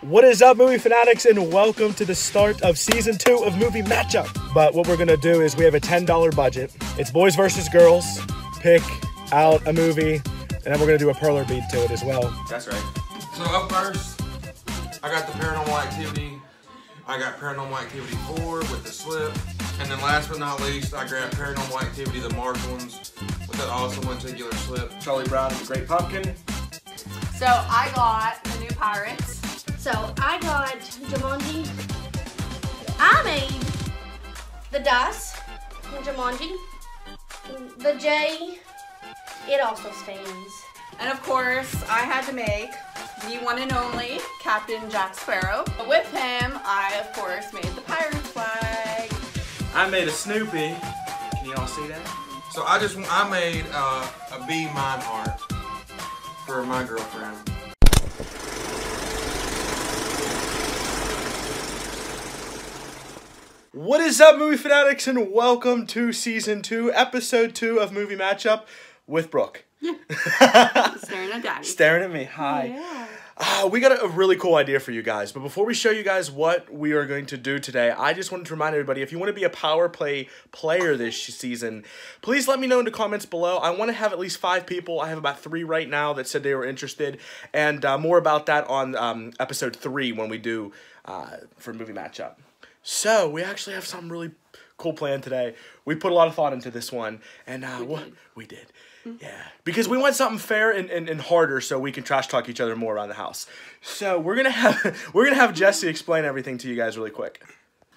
What is up, movie fanatics, and welcome to the start of season 2 of Movie Matchup. But what we're gonna do is we have a $10 budget. It's boys versus girls. Pick out a movie, and then we're gonna do a perler bead to it as well. That's right. So up first, I got the Paranormal Activity. I got Paranormal Activity 4 with the slip. And then last but not least, I grabbed Paranormal Activity, the marked ones, with that awesome lenticular slip. Charlie Brown and the Great Pumpkin. So I got the new Pirates. So I got Jumanji. I made the dice from Jumanji. The J, it also stands. And of course, I had to make the one and only Captain Jack Sparrow. With him, I of course made the pirate flag. I made a Snoopy. Can you all see that? So I made a bee mine heart for my girlfriend. What is up, movie fanatics, and welcome to season 2, episode 2 of Movie Matchup with Brooke. Yeah. Staring at Daddy. Staring at me. Hi. Yeah. We got a really cool idea for you guys, but before we show you guys what we are going to do today, I just wanted to remind everybody, if you want to be a power play player this season, please let me know in the comments below. I want to have at least 5 people. I have about 3 right now that said they were interested, and more about that on episode 3 when we do for Movie Matchup. So, we actually have something really cool planned today. We put a lot of thought into this one, and we did. Yeah, because we want something fair and harder so we can trash talk each other more around the house. So we're gonna have Jesse explain everything to you guys really quick.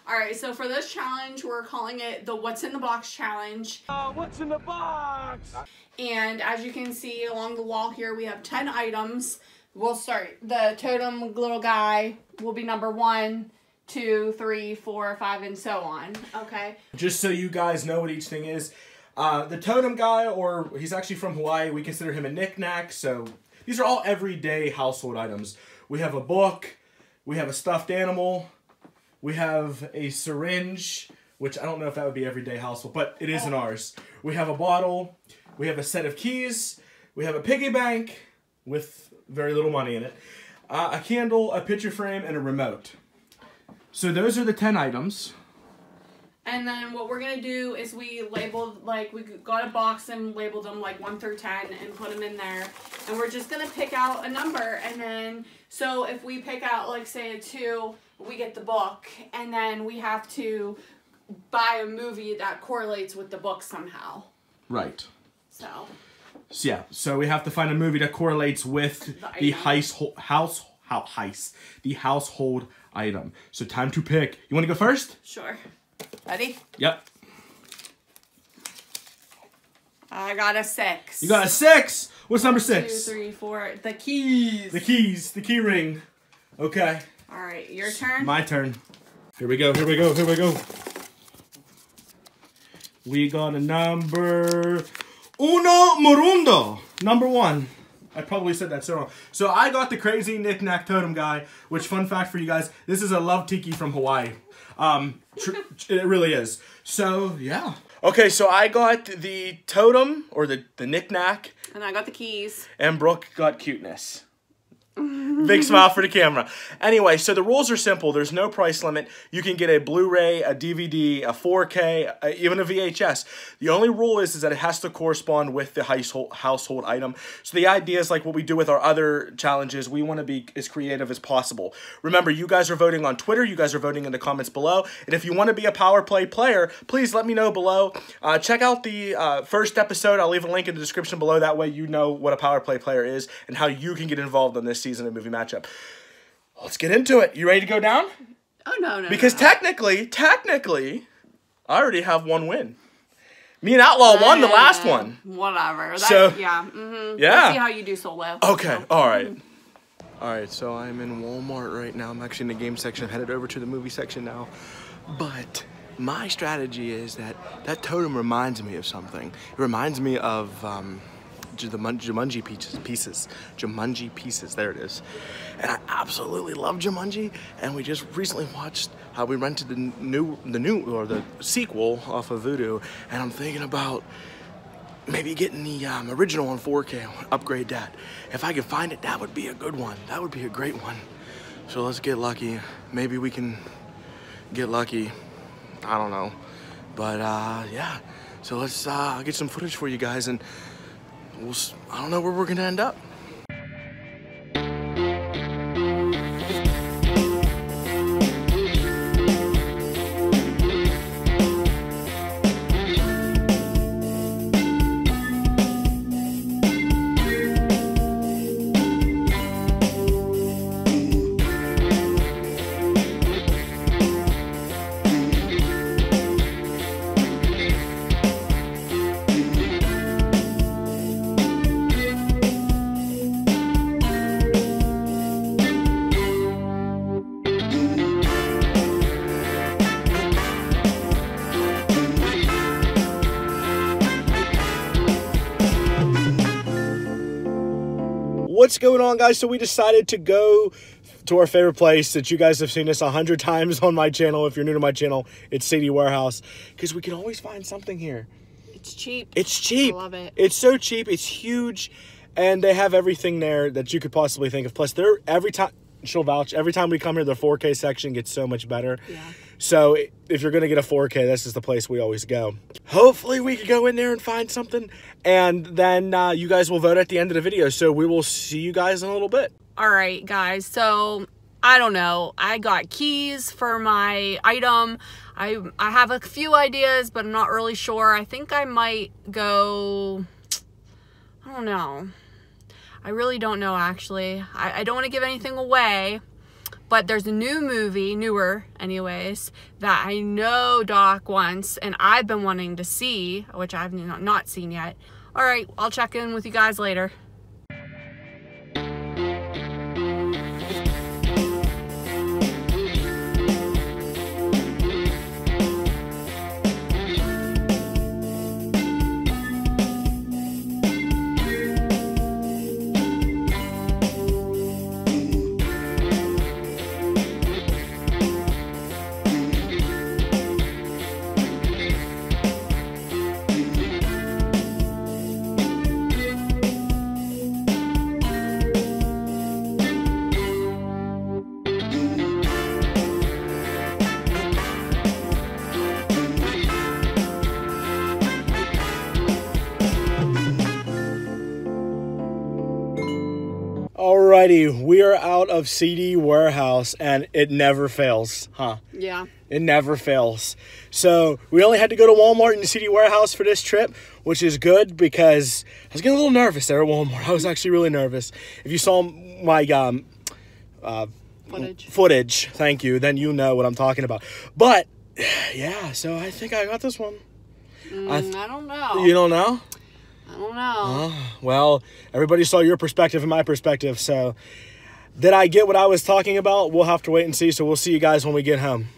Alright, so for this challenge, we're calling it the What's in the Box Challenge. What's in the box? And as you can see along the wall here, we have 10 items. We'll start. The totem little guy will be number 1, 2, 3, 4, 5, and so on. Okay. Just so you guys know what each thing is. The totem guy, or he's actually from Hawaii, we consider him a knick-knack, so these are all everyday household items. We have a book, we have a stuffed animal, we have a syringe, which I don't know if that would be everyday household, but it is in ours. We have a bottle, we have a set of keys, we have a piggy bank with very little money in it, a candle, a picture frame, and a remote. So those are the 10 items. And then what we're going to do is we labeled, like, we got a box and labeled them, like, 1 through 10 and put them in there. And we're just going to pick out a number. And then, so if we pick out, like, say a 2, we get the book. And then we have to buy a movie that correlates with the book somehow. Right. So yeah, so we have to find a movie that correlates with the household item. So time to pick. You want to go first? Sure. Ready? Yep. I got a 6. You got a 6? What's number 6? 2, 3, 4. The keys. The keys. The key ring. Okay. Alright, your turn? My turn. Here we go. Here we go. Here we go. We got a number... Uno Murundo. Number 1. I probably said that so wrong. So I got the crazy knick-knack totem guy, which, fun fact for you guys, this is a love tiki from Hawaii. It really is. So, yeah. Okay, so I got the totem, or the knick-knack. And I got the keys. And Brooke got cuteness. Big smile for the camera. Anyway, so the rules are simple. There's no price limit. You can get a Blu-ray, a DVD, a 4K, even a VHS. The only rule is that it has to correspond with the household item. So the idea is like what we do with our other challenges. We want to be as creative as possible. Remember, you guys are voting on Twitter. You guys are voting in the comments below. And if you want to be a power play player, please let me know below. Check out the first episode. I'll leave a link in the description below. That way you know what a power play player is and how you can get involved in this season of Movie Matchup. Let's get into it. You ready to go down? Oh, no. Because technically, I already have 1 win. Me and Outlaw won the last one. Whatever. So, yeah. Yeah. Let's see how you do solo. Okay. All right. All right. So I'm in Walmart right now. I'm actually in the game section. I'm headed over to the movie section now. But my strategy is that totem reminds me of something. It reminds me of the Jumanji pieces. Jumanji pieces, there it is. And I absolutely love Jumanji, and we just recently watched we rented the sequel off of Vudu, and I'm thinking about maybe getting the original on 4K, upgrade that. If I could find it, that would be a good one. That would be a great one. So let's get lucky. Maybe we can get lucky. I don't know. But yeah. So let's get some footage for you guys, and I don't know where we're gonna end up. What's going on, guys? So we decided to go to our favorite place that you guys have seen us 100 times on my channel. If you're new to my channel, it's CD Warehouse, because we can always find something here. It's cheap. It's cheap. I love it. It's so cheap. It's huge, and they have everything there that you could possibly think of. Plus, they're every time we come here, the 4K section gets so much better. Yeah. So if you're gonna get a 4K, this is the place we always go. Hopefully we can go in there and find something, and then you guys will vote at the end of the video. So we will see you guys in a little bit. All right, guys. So I don't know. I got keys for my item. I have a few ideas, but I'm not really sure. I think I might go. I don't know. I really don't know, actually. I don't want to give anything away. But there's a new movie, newer anyways, that I know Doc wants and I've been wanting to see, which I've not seen yet. All right, I'll check in with you guys later. Alrighty, we are out of CD Warehouse, and it never fails, huh? Yeah. It never fails. So we only had to go to Walmart and CD Warehouse for this trip, which is good because I was getting a little nervous there at Walmart. I was actually really nervous. If you saw my footage, thank you, then you know what I'm talking about. But yeah, so I think I got this one. I don't know. You don't know? I don't know. Well, everybody saw your perspective and my perspective, so did I get what I was talking about? We'll have to wait and see, so we'll see you guys when we get home.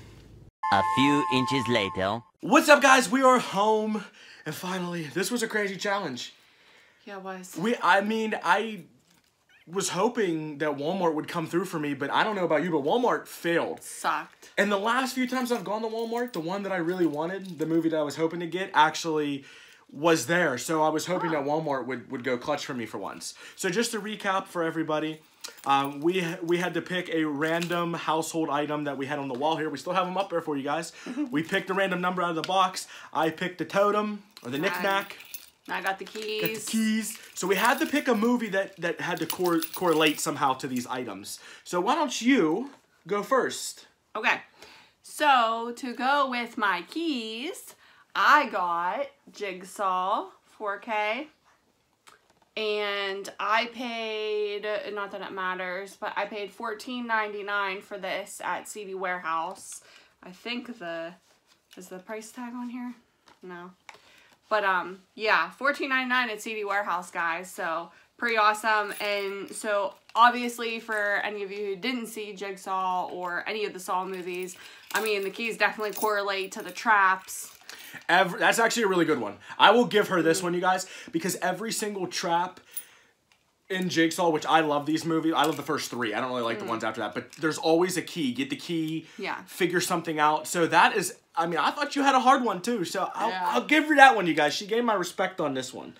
A few inches later. What's up, guys? We are home, and finally, this was a crazy challenge. Yeah, it was. I was hoping that Walmart would come through for me, but I don't know about you, but Walmart failed. Sucked. And the last few times I've gone to Walmart, the one that I really wanted, the movie that I was hoping to get, actually was there. So I was hoping that Walmart would go clutch for me for once. So just to recap for everybody, we had to pick a random household item that we had on the wall here. We still have them up there for you guys. We picked a random number out of the box. I picked the totem, or the knick-knack. I got the keys. Got the keys. So we had to pick a movie that had to correlate somehow to these items. So why don't you go first? Okay. So to go with my keys, I got Jigsaw 4K, and I paid, not that it matters, but I paid $14.99 for this at CD Warehouse. I think is the price tag on here? No. But yeah, $14.99 at CD Warehouse, guys, so pretty awesome. And so obviously for any of you who didn't see Jigsaw or any of the Saw movies, I mean, the keys definitely correlate to the traps. That's actually a really good one. I will give her this one, you guys, because every single trap in Jigsaw, which I love these movies. I love the first three. I don't really like the ones after that, but there's always a key. Get the key. Yeah. Figure something out. So that is, I mean, I thought you had a hard one too. So I'll give her that one, you guys. She gave my respect on this one.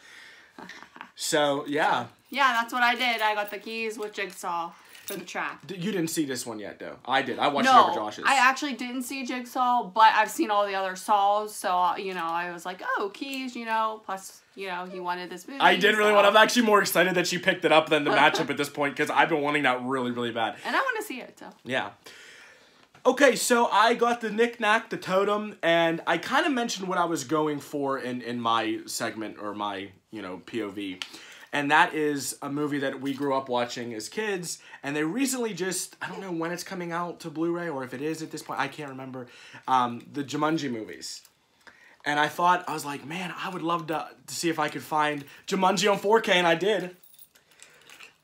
So, yeah. Yeah, that's what I did. I got the keys with Jigsaw. for the trap. You didn't see this one yet, though. I did. I watched it over Josh's. I actually didn't see Jigsaw, but I've seen all the other Saws, so, you know, I was like, oh, Keys, you know, plus, you know, he wanted this movie. I did really want. I'm actually more excited that she picked it up than the matchup at this point, because I've been wanting that really, really bad. And I want to see it, so. Yeah. Okay, so I got the knick-knack, the totem, and I kind of mentioned what I was going for in my segment, or my, you know, POV. And that is a movie that we grew up watching as kids, and they recently just, I don't know when it's coming out to Blu-ray, or if it is at this point, I can't remember, the Jumanji movies. And I thought, I was like, man, I would love to see if I could find Jumanji on 4K, and I did.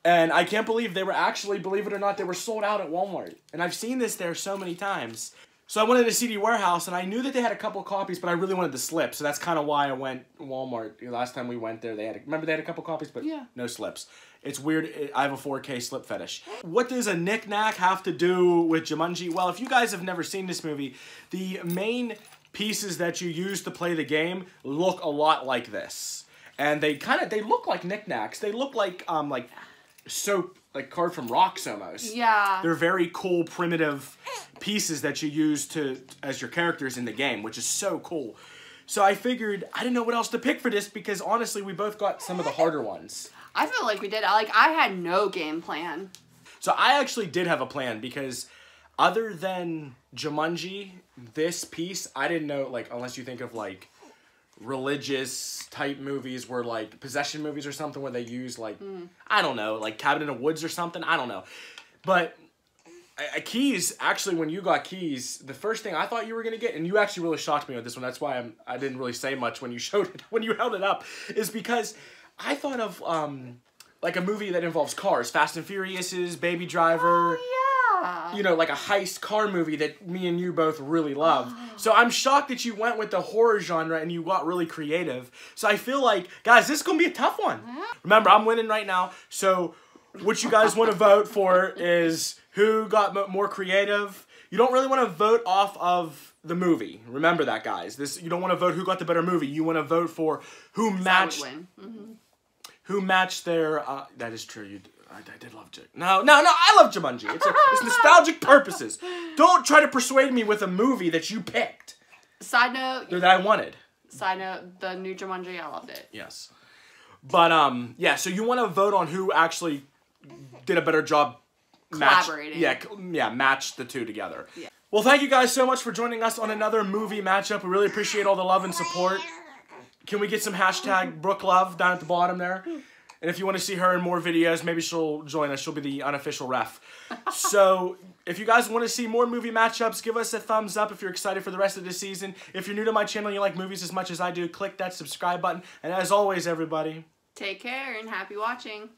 And I can't believe they were actually, believe it or not, they were sold out at Walmart. And I've seen this there so many times. So I went to the CD warehouse, and I knew that they had a couple copies, but I really wanted the slip. So that's kind of why I went Walmart. Last time we went there, they had, remember they had a couple copies, but yeah, no slips. It's weird. I have a 4K slip fetish. What does a knick-knack have to do with Jumanji? Well, if you guys have never seen this movie, the main pieces that you use to play the game look a lot like this. And they look like knick-knacks. They look like soap, like carved from rocks almost. Yeah. They're very cool, primitive pieces that you use as your characters in the game, which is so cool. So I figured, I didn't know what else to pick for this, because honestly, we both got some of the harder ones. I feel like we did. I had no game plan. So I actually did have a plan, because other than Jumanji, this piece, I didn't know, like, unless you think of, like, religious type movies where, like, possession movies or something where they use, like, I don't know, like Cabin in the Woods or something, I don't know. But Keys, actually, when you got Keys, the first thing I thought you were going to get, and you actually really shocked me with this one, that's why I didn't really say much when you showed it, when you held it up, is because I thought of, like, a movie that involves cars, Fast and Furious's, Baby Driver. Oh, yeah. You know, like a heist car movie that me and you both really love. So I'm shocked that you went with the horror genre and you got really creative. So I feel like, guys, this is going to be a tough one. Remember, I'm winning right now. So what you guys want to vote for is who got more creative. You don't really want to vote off of the movie. Remember that, guys. You don't want to vote who got the better movie. You want to vote for who matched. Who matched their. That is true. I did love Jumanji. No, I love Jumanji. It's nostalgic purposes. Don't try to persuade me with a movie that you picked. Side note. That I wanted. Side note, the new Jumanji, I loved it. Yes. But, yeah, so you want to vote on who actually did a better job collaborating. Match the two together. Yeah. Well, thank you guys so much for joining us on another movie matchup. We really appreciate all the love and support. Can we get some hashtag BrookeLove down at the bottom there? And if you want to see her in more videos, maybe she'll join us. She'll be the unofficial ref. So, if you guys want to see more movie matchups, give us a thumbs up if you're excited for the rest of the season. If you're new to my channel and you like movies as much as I do, click that subscribe button. And as always, everybody, take care and happy watching.